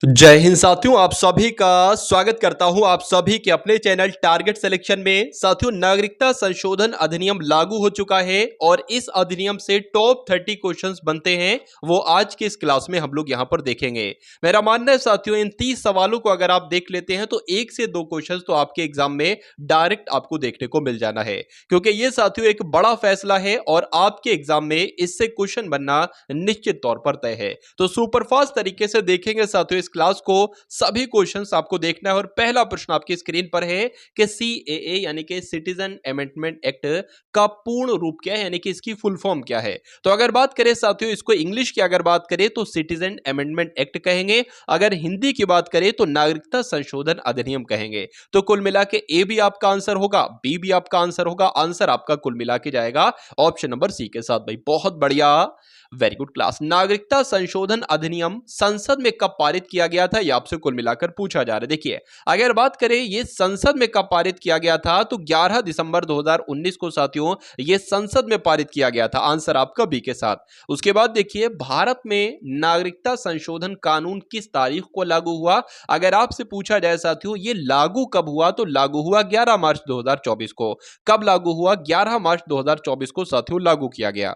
जय हिंद साथियों, आप सभी का स्वागत करता हूं आप सभी के अपने चैनल टारगेट सिलेक्शन में। साथियों, नागरिकता संशोधन अधिनियम लागू हो चुका है और इस अधिनियम से टॉप 30 क्वेश्चंस बनते हैं, वो आज के इस क्लास में हम लोग यहां पर देखेंगे। मेरा मानना है साथियों, इन 30 सवालों को अगर आप देख लेते हैं तो 1 से 2 क्वेश्चंस तो आपके एग्जाम में डायरेक्ट आपको देखने को मिल जाना है, क्योंकि ये साथियों एक बड़ा फैसला है और आपके एग्जाम में इससे क्वेश्चन बनना निश्चित तौर पर तय है। तो सुपरफास्ट तरीके से देखेंगे साथियों इस क्लास को, सभी क्वेश्चंस आपको देखना है। और पहला प्रश्न आपकी स्क्रीन पर है कि सीएए यानी कि सिटीजन अमेंडमेंट एक्ट का पूर्ण रूप क्या है, यानी कि इसकी फुल फॉर्म क्या है। तो अगर बात करें साथियों इसको इंग्लिश की अगर बात करें तो सिटीजन अमेंडमेंट एक्ट कहेंगे, अगर हिंदी की बात करें तो नागरिकता संशोधन अधिनियम कहेंगे। तो कुल मिला के ए भी आपका आंसर होगा, बी भी आपका आंसर होगा, आंसर आपका कुल मिला के जाएगा ऑप्शन नंबर सी के साथ। भाई बहुत बढ़िया, वेरी गुड क्लास। नागरिकता संशोधन अधिनियम संसद में कब पारित किया गया था, यह आपसे कुल मिलाकर पूछा जा रहा है। देखिए, अगर बात करें ये संसद में कब पारित किया गया था तो 11 दिसंबर 2019 को साथियों ये संसद में पारित किया गया था, आंसर आपका बी के साथ। उसके बाद देखिए, भारत में नागरिकता संशोधन कानून किस तारीख को लागू हुआ, अगर आपसे पूछा जाए साथियों ये लागू कब हुआ तो लागू हुआ 11 मार्च 2024 को। कब लागू हुआ? 11 मार्च 2024 को साथियों लागू किया गया।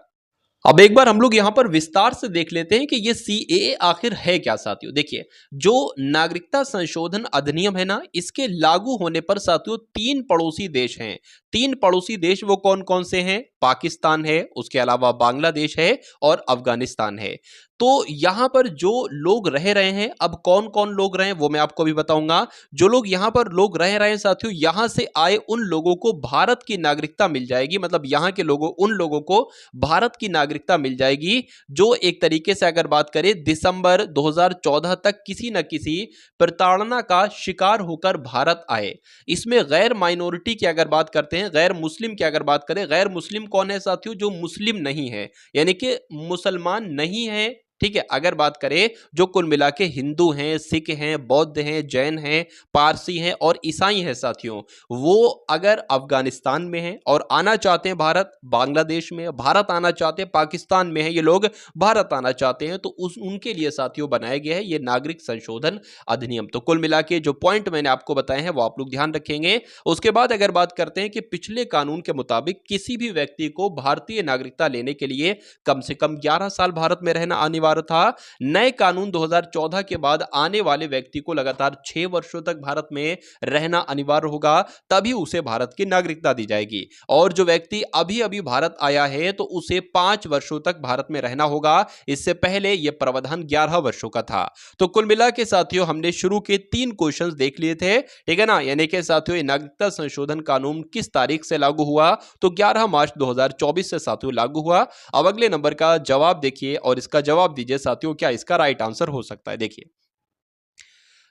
अब एक बार हम लोग यहां पर विस्तार से देख लेते हैं कि ये सीएए आखिर है क्या साथियों। देखिए, जो नागरिकता संशोधन अधिनियम है ना, इसके लागू होने पर साथियों 3 पड़ोसी देश हैं। 3 पड़ोसी देश वो कौन कौन से हैं? पाकिस्तान है, उसके अलावा बांग्लादेश है और अफगानिस्तान है। तो यहां पर जो लोग रह रहे हैं, अब कौन कौन लोग रहे हैं वो मैं आपको भी बताऊंगा। जो लोग यहां पर लोग रह रहे हैं साथियों, यहां से आए उन लोगों को भारत की नागरिकता मिल जाएगी, मतलब यहां के लोगों उन लोगों को भारत की नागरिकता मिल जाएगी जो एक तरीके से अगर बात करें दिसंबर 2014 तक किसी न किसी प्रताड़ना का शिकार होकर भारत आए। इसमें गैर माइनॉरिटी की अगर बात करते हैं, गैर मुस्लिम की अगर बात करें, गैर मुस्लिम कौन है साथियों? जो मुस्लिम नहीं है, यानी कि मुसलमान नहीं है, ठीक है। अगर बात करें जो कुल मिला के हिंदू हैं, सिख हैं, बौद्ध हैं, जैन हैं, पारसी हैं और ईसाई हैं साथियों, वो अगर अफगानिस्तान में हैं और आना चाहते हैं भारत, बांग्लादेश में भारत आना चाहते हैं, पाकिस्तान में है ये लोग, भारत आना चाहते हैं, तो उनके लिए साथियों बनाया गया है ये नागरिक संशोधन अधिनियम। तो कुल मिला के जो पॉइंट मैंने आपको बताए हैं वो आप लोग ध्यान रखेंगे। उसके बाद अगर बात करते हैं कि पिछले कानून के मुताबिक किसी भी व्यक्ति को भारतीय नागरिकता लेने के लिए कम से कम 11 साल भारत में रहना अनिवार्य था। नए कानून 2014 के बाद आने वाले व्यक्ति को लगातार 6 वर्षों तक भारत में रहना अनिवार्य होगा, तभी उसे भारत की नागरिकता दी जाएगी। और जो व्यक्ति अभी अभी भारत आया है तो उसे 5 वर्षों तक भारत में रहना होगा, इससे पहले यह प्रावधान 11 वर्षों का था। तो कुल मिला के साथियों हमने शुरू के 3 क्वेश्चंस देख लिए थे, ठीक है ना। यानी कि साथियों नागरिकता संशोधन कानून किस तारीख से लागू हुआ तो 11 मार्च 2024 से साथियों लागू हुआ। अब अगले नंबर का जवाब देखिए और इसका जवाब दीजिए साथियों, क्या इसका राइट आंसर हो सकता है। देखिए,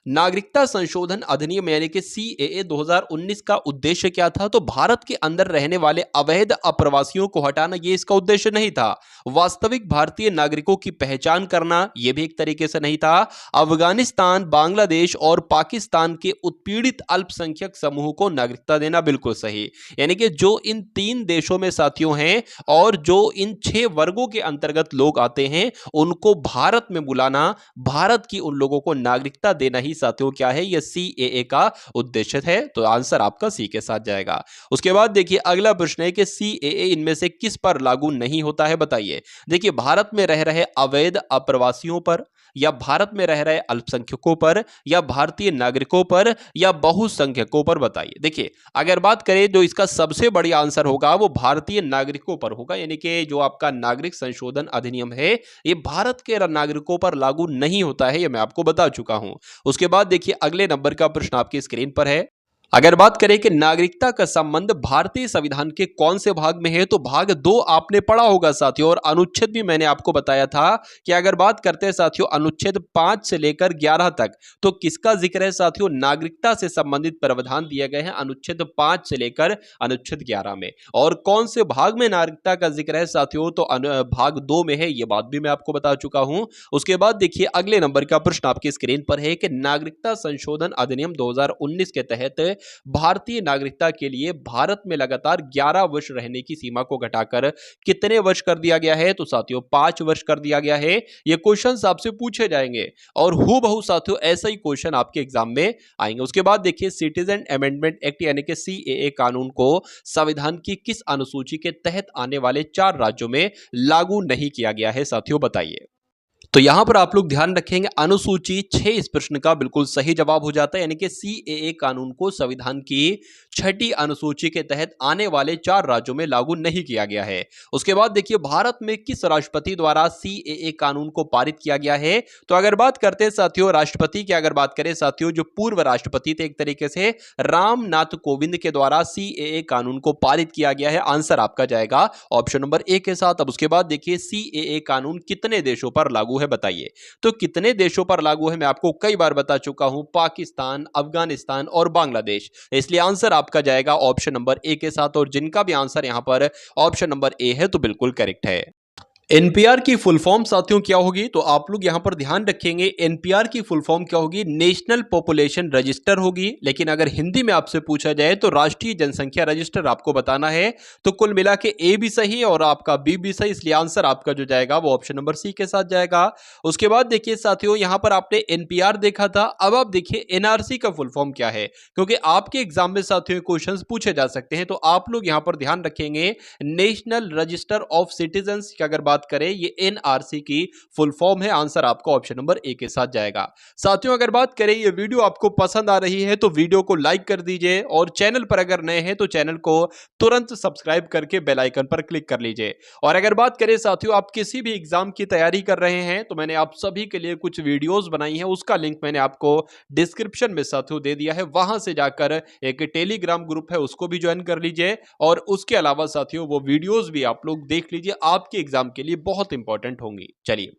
नागरिकता संशोधन अधिनियम यानी कि सीएए 2019 का उद्देश्य क्या था तो भारत के अंदर रहने वाले अवैध अप्रवासियों को हटाना, ये इसका उद्देश्य नहीं था। वास्तविक भारतीय नागरिकों की पहचान करना, यह भी एक तरीके से नहीं था। अफगानिस्तान, बांग्लादेश और पाकिस्तान के उत्पीड़ित अल्पसंख्यक समूह को नागरिकता देना, बिल्कुल सही। यानी कि जो इन 3 देशों में साथियों हैं और जो इन 6 वर्गों के अंतर्गत लोग आते हैं उनको भारत में बुलाना, भारत की उन लोगों को नागरिकता देना ही साथियों क्या है, यह सीएए का उद्देश्य है। तो आंसर आपका सी के साथ जाएगा। उसके बाद देखिए अगला प्रश्न है कि सीएए इनमें से किस पर लागू नहीं होता है, बताइए। देखिए, भारत में रह रहे अवैध अप्रवासियों पर, या भारत में रह रहे अल्पसंख्यकों पर, या भारतीय नागरिकों पर, या बहुसंख्यकों पर, बताइए। देखिए, अगर बात करें जो इसका सबसे बढ़िया आंसर होगा वो भारतीय नागरिकों पर होगा, यानी कि जो आपका नागरिक संशोधन अधिनियम है ये भारत के नागरिकों पर लागू नहीं होता है, ये मैं आपको बता चुका हूं। उसके बाद देखिए अगले नंबर का प्रश्न आपकी स्क्रीन पर है। अगर बात करें कि नागरिकता का संबंध भारतीय संविधान के कौन से भाग में है तो भाग 2 आपने पढ़ा होगा साथियों, और अनुच्छेद भी मैंने आपको बताया था कि अगर बात करते हैं साथियों अनुच्छेद 5 से लेकर 11 तक, तो किसका जिक्र है साथियों? नागरिकता से संबंधित प्रावधान दिए गए हैं अनुच्छेद 5 से लेकर अनुच्छेद 11 में। और कौन से भाग में नागरिकता का जिक्र है साथियों तो भाग 2 में है, यह बात भी मैं आपको बता चुका हूं। उसके बाद देखिए अगले नंबर का प्रश्न आपकी स्क्रीन पर है कि नागरिकता संशोधन अधिनियम 2019 के तहत भारतीय नागरिकता के लिए भारत में लगातार 11 वर्ष रहने की सीमा को घटाकर कितने वर्ष कर दिया गया है? तो साथियों 5 वर्ष कर दिया गया है। ये क्वेश्चन आपसे पूछे जाएंगे और हूबहू साथियों ऐसा ही क्वेश्चन आपके एग्जाम में आएंगे। उसके बाद देखिए सिटीजन अमेंडमेंट एक्ट यानी कि सीएए कानून को संविधान की किस अनुसूची के तहत आने वाले 4 राज्यों में लागू नहीं किया गया है? साथियों बताइए। तो यहां पर आप लोग ध्यान रखेंगे अनुसूची 6 इस प्रश्न का बिल्कुल सही जवाब हो जाता है, यानी कि सीएए कानून को संविधान की 6ठी अनुसूची के तहत आने वाले 4 राज्यों में लागू नहीं किया गया है। उसके बाद देखिए भारत में किस राष्ट्रपति द्वारा सीएए कानून को पारित किया गया है? तो अगर बात करते हैं साथियों राष्ट्रपति की, अगर बात करें साथियों जो पूर्व राष्ट्रपति थे एक तरीके से रामनाथ कोविंद के द्वारा सीएए कानून को पारित किया गया है। आंसर आपका जाएगा ऑप्शन नंबर ए के साथ। अब उसके बाद देखिए सीएए कानून कितने देशों पर लागू है बताइए। तो कितने देशों पर लागू है मैं आपको कई बार बता चुका हूं, पाकिस्तान, अफगानिस्तान और बांग्लादेश। इसलिए आंसर आपका जाएगा ऑप्शन नंबर ए के साथ और जिनका भी आंसर यहां पर ऑप्शन नंबर ए है तो बिल्कुल करेक्ट है। एनपीआर की फुल फॉर्म साथियों क्या होगी? तो आप लोग यहां पर ध्यान रखेंगे एनपीआर की फुल फॉर्म क्या होगी? नेशनल पॉपुलेशन रजिस्टर होगी। लेकिन अगर हिंदी में आपसे पूछा जाए तो राष्ट्रीय जनसंख्या रजिस्टर आपको बताना है। तो कुल मिला के ए भी सही और आपका बी भी सही, इसलिए आंसर आपका जो जाएगा वो ऑप्शन नंबर सी के साथ जाएगा। उसके बाद देखिए साथियों यहां पर आपने एनपीआर देखा था, अब आप देखिए एनआरसी का फुल फॉर्म क्या है, क्योंकि आपके एग्जाम में साथियों क्वेश्चन पूछे जा सकते हैं। तो आप लोग यहां पर ध्यान रखेंगे नेशनल रजिस्टर ऑफ सिटीजन्स की अगर बात करें ये एनआरसी की फुल फॉर्म है। आंसर आपका ऑप्शन नंबर ए के साथ जाएगा। साथियों अगर बात करें ये वीडियो आपको पसंद आ रही है तो वीडियो को लाइक कर दीजिए और चैनल पर अगर नए हैं तो चैनल को तुरंत सब्सक्राइब करके बेल आइकन पर क्लिक कर लीजिए। और अगर बात करें साथियों आप किसी भी एग्जाम की तैयारी कर रहे हैं तो मैंने आप सभी के लिए कुछ वीडियोस बनाई हैं, उसका लिंक मैंने आपको डिस्क्रिप्शन में साथियों दे दिया है। वहां से जाकर एक टेलीग्राम ग्रुप है उसको भी ज्वाइन कर लीजिए और उसके अलावा साथियों वो वीडियोस भी आप लोग देख लीजिए, आपके एग्जाम के लिए बहुत इंपॉर्टेंट होंगी। चलिए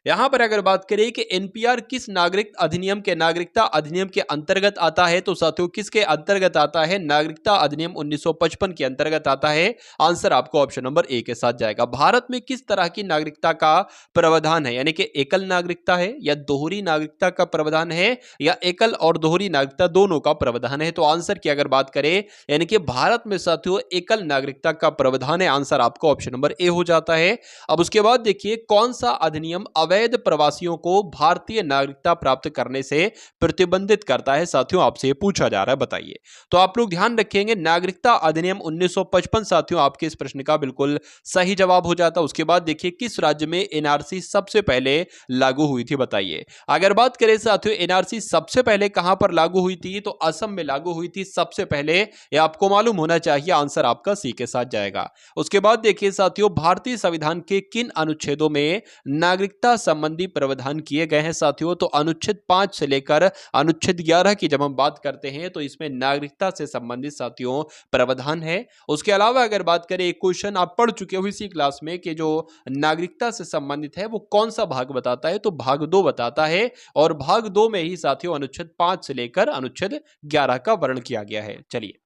यहां पर अगर बात करें कि एनपीआर किस नागरिक अधिनियम के नागरिकता अधिनियम के अंतर्गत आता है, तो साथियों किसके अंतर्गत आता है? नागरिकता अधिनियम 1955 के अंतर्गत आता है। आंसर आपको ऑप्शन नंबर ए के साथ जाएगा। भारत में किस तरह की नागरिकता का प्रावधान है, यानी कि एकल नागरिकता है या दोहरी नागरिकता का प्रावधान है या एकल और दोहरी नागरिकता दोनों का प्रावधान है? तो आंसर की अगर बात करें यानी कि भारत में साथियों एकल नागरिकता का प्रावधान है। आंसर आपको ऑप्शन नंबर ए हो जाता है। अब उसके बाद देखिए कौन सा अधिनियम अवैध प्रवासियों को भारतीय नागरिकता प्राप्त करने से प्रतिबंधित करता है? साथियों आपसे पूछा जा रहा है, बताइए। तो आप लोग ध्यान रखेंगे नागरिकता अधिनियम 1955 साथियों आपके इस प्रश्न का बिल्कुल सही जवाब हो जाता है। उसके बाद देखिए किस राज्य में एनआरसी सबसे पहले लागू हुई थी? बताइए। अगर बात करें साथियों एनआरसी सबसे पहले कहां पर लागू हुई थी, तो असम में लागू हुई थी सबसे पहले, यह आपको मालूम होना चाहिए। आंसर आपका सी के साथ जाएगा। उसके बाद देखिए साथियों भारतीय संविधान के किन अनुच्छेदों में नागरिकता संबंधी प्रावधान किए गए हैं? साथियों तो अनुच्छेद 5 से लेकर अनुच्छेद 11 की जब हम बात करते हैं तो इसमें नागरिकता से संबंधित साथियों प्रावधान है। उसके अलावा अगर बात करें एक क्वेश्चन आप पढ़ चुके हो इसी क्लास में कि जो नागरिकता से संबंधित है वो कौन सा भाग बताता है? तो भाग 2 बताता है और भाग 2 में ही साथियों अनुच्छेद 5 से लेकर अनुच्छेद 11 का वर्णन किया गया है। चलिए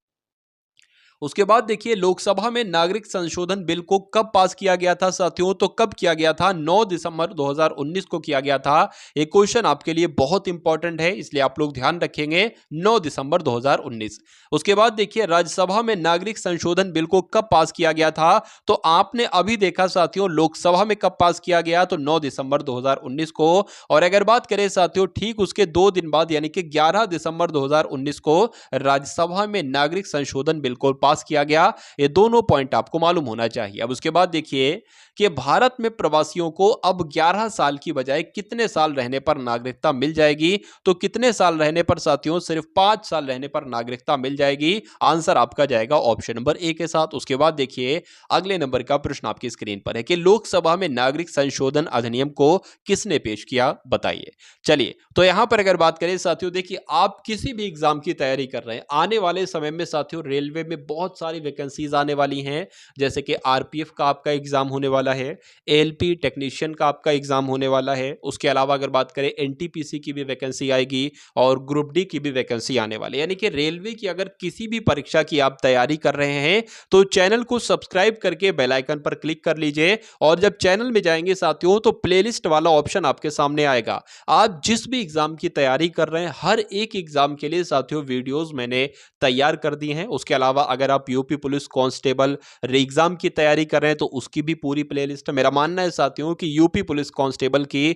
उसके बाद देखिए लोकसभा में नागरिक संशोधन बिल को कब पास किया गया था? साथियों तो कब किया गया था? 9 दिसंबर 2019 को किया गया था। ये क्वेश्चन आपके लिए बहुत इंपॉर्टेंट है, इसलिए आप लोग ध्यान रखेंगे 9 दिसंबर 2019। उसके बाद देखिए राज्यसभा में नागरिक संशोधन बिल को कब पास किया गया था? तो आपने अभी देखा साथियों लोकसभा में कब पास किया गया, तो 9 दिसंबर 2019 को। और अगर बात करें साथियों ठीक उसके 2 दिन बाद यानी कि 11 दिसंबर 2019 को राज्यसभा में नागरिक संशोधन बिल को पास किया गया। ये दोनों पॉइंट आपको मालूम होना चाहिए। अब उसके बाद देखिए कि भारत में प्रवासियों को अब 11 साल की बजाय कितने साल रहने पर नागरिकता मिल जाएगी? तो कितने साल रहने पर साथियों? सिर्फ 5 साल रहने पर नागरिकता मिल जाएगी। आंसर आपका जाएगा ऑप्शन नंबर ए के साथ। उसके बाद देखिए अगले नंबर का प्रश्न आपकी स्क्रीन पर है कि लोकसभा में नागरिक संशोधन अधिनियम को किसने पेश किया? बताइए। चलिए तो यहां पर अगर बात करें साथियों देखिए आप किसी भी एग्जाम की तैयारी कर रहे हैं, आने वाले समय में साथियों रेलवे में बहुत सारी वैकेंसीज आने वाली हैं, जैसे कि आरपीएफ का आपका एग्जाम होने वाला वाला है, एएलपी टेक्नीशियन का आपका एग्जाम होने वाला है। उसके अलावा अगर बात करें एनटीपीसी की भी वैकेंसी आएगी और ग्रुप डी की भी वैकेंसी आने वाली है। यानी कि रेलवे की अगर किसी भी परीक्षा की आप तैयारी कर रहे हैं तो चैनल को सब्सक्राइब करके बेल आइकन पर क्लिक कर लीजिए, और जब चैनल में जाएंगे साथियों तो प्लेलिस्ट वाला ऑप्शन आपके सामने आएगा। आप जिस भी एग्जाम की तैयारी कर रहे हैं हर एक एग्जाम के लिए साथियों वीडियोस मैंने तैयार कर दी हैं। उसके अलावा अगर आप यूपी पुलिस कांस्टेबल एग्जाम की तैयारी कर रहे हैं तो उसकी भी पूरी प्लेलिस्ट है। मेरा मानना है साथियों कि यूपी पुलिस कांस्टेबल की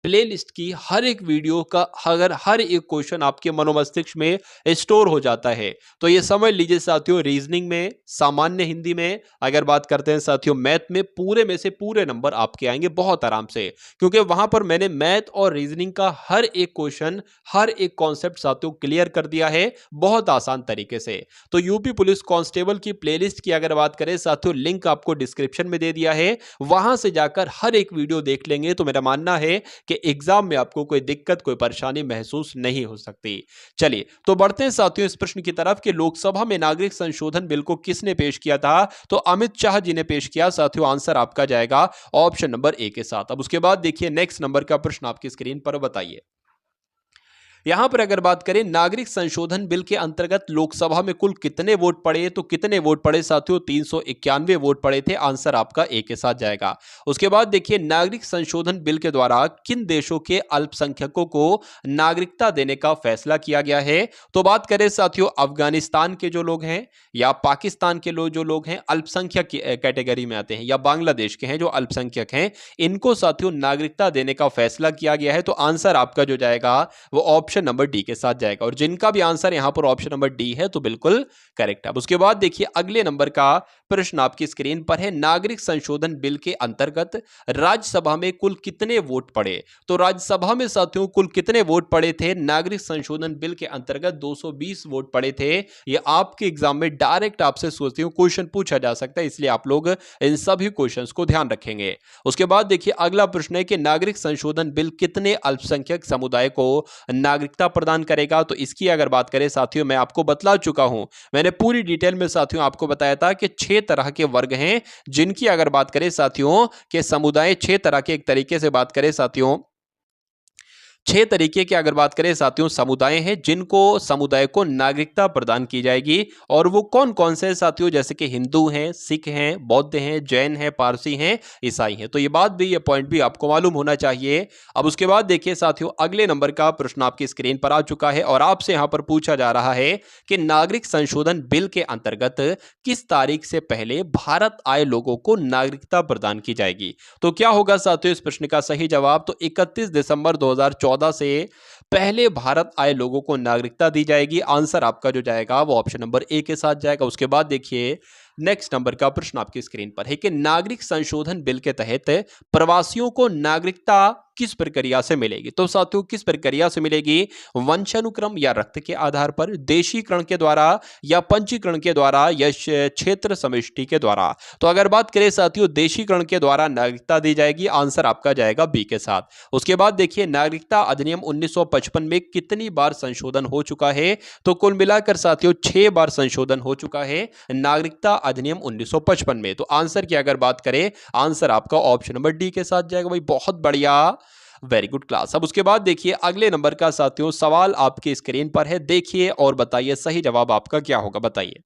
प्लेलिस्ट की हर एक वीडियो का अगर हर एक क्वेश्चन आपके मनोमस्तिष्क में स्टोर हो जाता है तो ये समझ लीजिए साथियों, रीजनिंग में, सामान्य हिंदी में, अगर बात करते हैं साथियों मैथ में, पूरे में से पूरे नंबर आपके आएंगे बहुत आराम से, क्योंकि वहां पर मैंने मैथ और रीजनिंग का हर एक क्वेश्चन, हर एक कॉन्सेप्ट साथियों क्लियर कर दिया है बहुत आसान तरीके से। तो यूपी पुलिस कांस्टेबल की प्लेलिस्ट की अगर बात करें साथियों, लिंक आपको डिस्क्रिप्शन में दे दिया है, वहां से जाकर हर एक वीडियो देख लेंगे तो मेरा मानना है कि एग्जाम में आपको कोई दिक्कत, कोई परेशानी महसूस नहीं हो सकती। चलिए तो बढ़ते हैं साथियों इस प्रश्न की तरफ कि लोकसभा में नागरिक संशोधन बिल को किसने पेश किया था? तो अमित शाह जी ने पेश किया साथियों। आंसर आपका जाएगा ऑप्शन नंबर ए के साथ। अब उसके बाद देखिए नेक्स्ट नंबर का प्रश्न आपकी स्क्रीन पर, बताइए यहां पर अगर बात करें नागरिक संशोधन बिल के अंतर्गत लोकसभा में कुल कितने वोट पड़े, तो कितने वोट पड़े साथियों? 391 वोट पड़े थे। आंसर आपका ए के साथ जाएगा। उसके बाद देखिए नागरिक संशोधन बिल के द्वारा किन देशों के अल्पसंख्यकों को नागरिकता देने का फैसला किया गया है? तो बात करें साथियों अफगानिस्तान के जो लोग हैं या पाकिस्तान के जो लोग हैं अल्पसंख्यक कैटेगरी में आते हैं, या बांग्लादेश के हैं जो अल्पसंख्यक हैं, इनको साथियों नागरिकता देने का फैसला किया गया है। तो आंसर आपका जो जाएगा वो ऑप्शन नंबर डी के साथ जाएगा, और जिनका भी आंसर यहां पर ऑप्शन नंबर डी है तो बिल्कुल करेक्ट है। उसके बाद देखिए अगले नंबर का प्रश्न आपकी स्क्रीन पर है, नागरिक संशोधन बिल के अंतर्गत राज्यसभा में कुल कितने वोट पड़े? तो राज्यसभा में साथियों कुल कितने वोट पड़े थे? नागरिक संशोधन बिल के अंतर्गत 220 वोट पड़े थे। ये आपके एग्जाम में डायरेक्ट आपसे सोचती क्वेश्चन पूछा जा सकता है, इसलिए आप लोग इन सभी क्वेश्चंस को ध्यान रखेंगे। उसके बाद देखिए अगला प्रश्न है कि नागरिक संशोधन बिल कितने अल्पसंख्यक समुदाय को नागरिकता प्रदान करेगा? तो इसकी अगर बात करें साथियों मैं आपको बतला चुका हूं, मैंने पूरी डिटेल में साथियों आपको बताया था कि 6 तरह के वर्ग हैं जिनकी अगर बात करें साथियों के समुदाय 6 तरह के, एक तरीके से बात करें साथियों 6 तरीके के अगर बात करें साथियों समुदाय हैं जिनको समुदाय को नागरिकता प्रदान की जाएगी, और वो कौन कौन से साथियों? जैसे कि हिंदू हैं, सिख हैं, बौद्ध हैं, जैन हैं, पारसी हैं, ईसाई हैं। तो ये बात भी, ये पॉइंट भी आपको मालूम होना चाहिए। अब उसके बाद देखिए साथियों अगले नंबर का प्रश्न आपकी स्क्रीन पर आ चुका है, और आपसे यहां पर पूछा जा रहा है कि नागरिक संशोधन बिल के अंतर्गत किस तारीख से पहले भारत आए लोगों को नागरिकता प्रदान की जाएगी? तो क्या होगा साथियों इस प्रश्न का सही जवाब? तो 31 दिसंबर 2014 से पहले भारत आए लोगों को नागरिकता दी जाएगी। आंसर आपका जो जाएगा वो ऑप्शन नंबर ए के साथ जाएगा। उसके बाद देखिए नेक्स्ट नंबर का प्रश्न आपकी स्क्रीन पर है कि नागरिक संशोधन बिल के तहत प्रवासियों को नागरिकता किस प्रक्रिया से मिलेगी? तो साथियों किस प्रक्रिया से मिलेगी? वंशानुक्रम या रक्त के आधार पर, देशीकरण के द्वारा, या पंजीकरण के द्वारा, या क्षेत्र समष्टि के द्वारा? तो अगर बात करें साथियों देशीकरण के द्वारा नागरिकता दी जाएगी। आंसर आपका जाएगा बी के साथ। उसके बाद देखिए नागरिकता अधिनियम 1955 में कितनी बार संशोधन हो चुका है? तो कुल मिलाकर साथियों 6 बार संशोधन हो चुका है नागरिकता अधिनियम 1955 में। तो आंसर की अगर बात करें, आंसर आपका ऑप्शन नंबर डी के साथ जाएगा। भाई बहुत बढ़िया, वेरी गुड क्लास। अब उसके बाद देखिए अगले नंबर का साथियों सवाल आपके स्क्रीन पर है, देखिए और बताइए सही जवाब आपका क्या होगा, बताइए।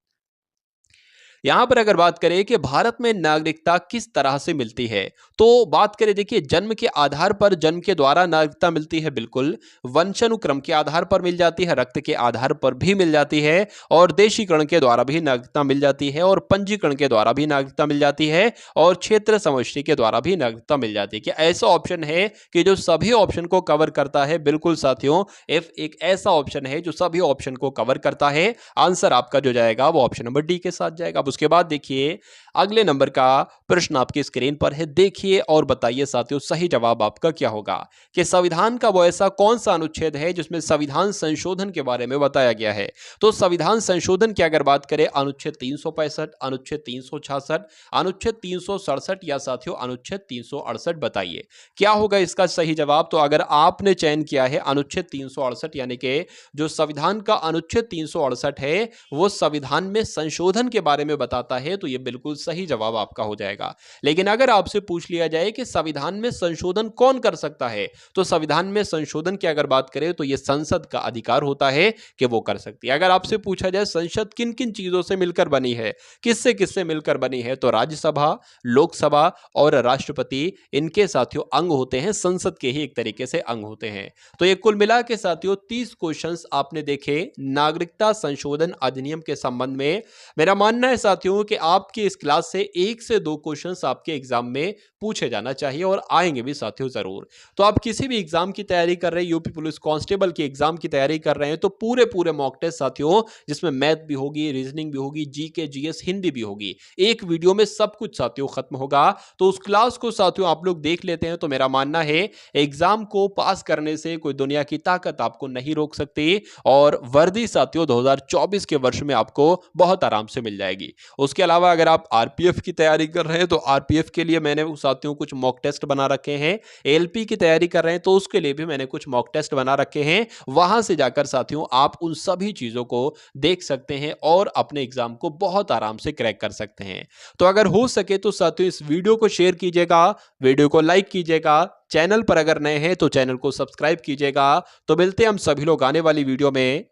यहां पर अगर बात करें कि भारत में नागरिकता किस तरह से मिलती है, तो बात करें देखिए जन्म के आधार पर, जन्म के द्वारा नागरिकता मिलती है बिल्कुल, वंशानुक्रम के आधार पर मिल जाती है, रक्त के आधार पर भी मिल जाती है, और देशीकरण के द्वारा भी नागरिकता मिल जाती है, और पंजीकरण के द्वारा भी नागरिकता मिल जाती है, और क्षेत्र समष्टि के द्वारा भी नागरिकता मिल जाती है। क्या ऐसा ऑप्शन है कि जो सभी ऑप्शन को कवर करता है? बिल्कुल साथियों एफ एक ऐसा ऑप्शन है जो सभी ऑप्शन को कवर करता है। आंसर आपका जो जाएगा वो ऑप्शन नंबर डी के साथ जाएगा। उसके बाद देखिए अगले नंबर का प्रश्न आपकी स्क्रीन पर है, देखिए और बताइए साथियों सही जवाब आपका क्या होगा कि संविधान का वो ऐसा कौन सा अनुच्छेद है जिसमें संविधान संशोधन के बारे में बताया गया है? तो संविधान संशोधन की अगर बात करें अनुच्छेद 365, अनुच्छेद 366, अनुच्छेद 367 या साथियों अनुच्छेद 368, बताइए क्या होगा इसका सही जवाब? तो अगर आपने चयन किया है अनुच्छेद 368, यानी कि जो संविधान का अनुच्छेद 368 है वो संविधान में संशोधन के बारे में बताता है तो ये बिल्कुल सही जवाब आपका हो जाएगा। लेकिन अगर आपसे पूछ लिया जाए कि संविधान में संशोधन कौन कर सकता है, तो संविधान में संशोधन की अगर बात करें तो ये संसद का अधिकार होता है कि वो कर सकती है। अगर आपसे पूछा जाए संसद किन किन चीजों से मिलकर बनी है, किससे किससे मिलकर बनी है, तो राज्यसभा, लोकसभा और राष्ट्रपति इनके साथियों अंग होते हैं, संसद के ही एक तरीके से अंग होते हैं। तो ये कुल मिला के साथियों 30 क्वेश्चंस आपने देखे नागरिकता संशोधन अधिनियम के संबंध में। मेरा मानना है साथियों कि आपकी इस क्लास से 1 से 2 क्वेश्चंस आपके एग्जाम में पूछे जाना चाहिए और आएंगे भी साथियों जरूर। तो आप किसी भी एग्जाम की तैयारी कर रहे हैं, यूपी पुलिस कांस्टेबल की एग्जाम की तैयारी कर रहे हैं, तो पूरे पूरे मॉक टेस्ट साथियों, जिसमें मैथ भी होगी, रीजनिंग भी होगी, जीके जीएस हिंदी भी होगी, एक वीडियो में सब कुछ साथियों खत्म होगा। तो उस क्लास को साथियों आप लोग देख लेते हैं तो मेरा मानना है एग्जाम को पास करने से कोई दुनिया की ताकत आपको नहीं रोक सकती और वर्दी साथियों 2024 के वर्ष में आपको बहुत आराम से मिल जाएगी। उसके अलावा अगर आप आरपीएफ की तैयारी कर रहे हैं तो आरपीएफ के लिए मैंने साथियों कुछ मॉक टेस्ट बना रखे हैं। एलपी की तैयारी कर रहे हैं तो उसके लिए भी मैंने कुछ मॉक टेस्ट बना रखे हैं। वहां से जाकर साथियों आप उन सभी चीजों को देख सकते हैं और अपने एग्जाम को बहुत आराम से क्रैक कर सकते हैं। तो अगर हो सके तो साथियों इस वीडियो को शेयर कीजिएगा, वीडियो को लाइक कीजिएगा, चैनल पर अगर नए हैं तो चैनल को सब्सक्राइब कीजिएगा। तो मिलते हैं हम सभी लोग आने वाली वीडियो में।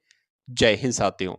जय हिंद साथियों।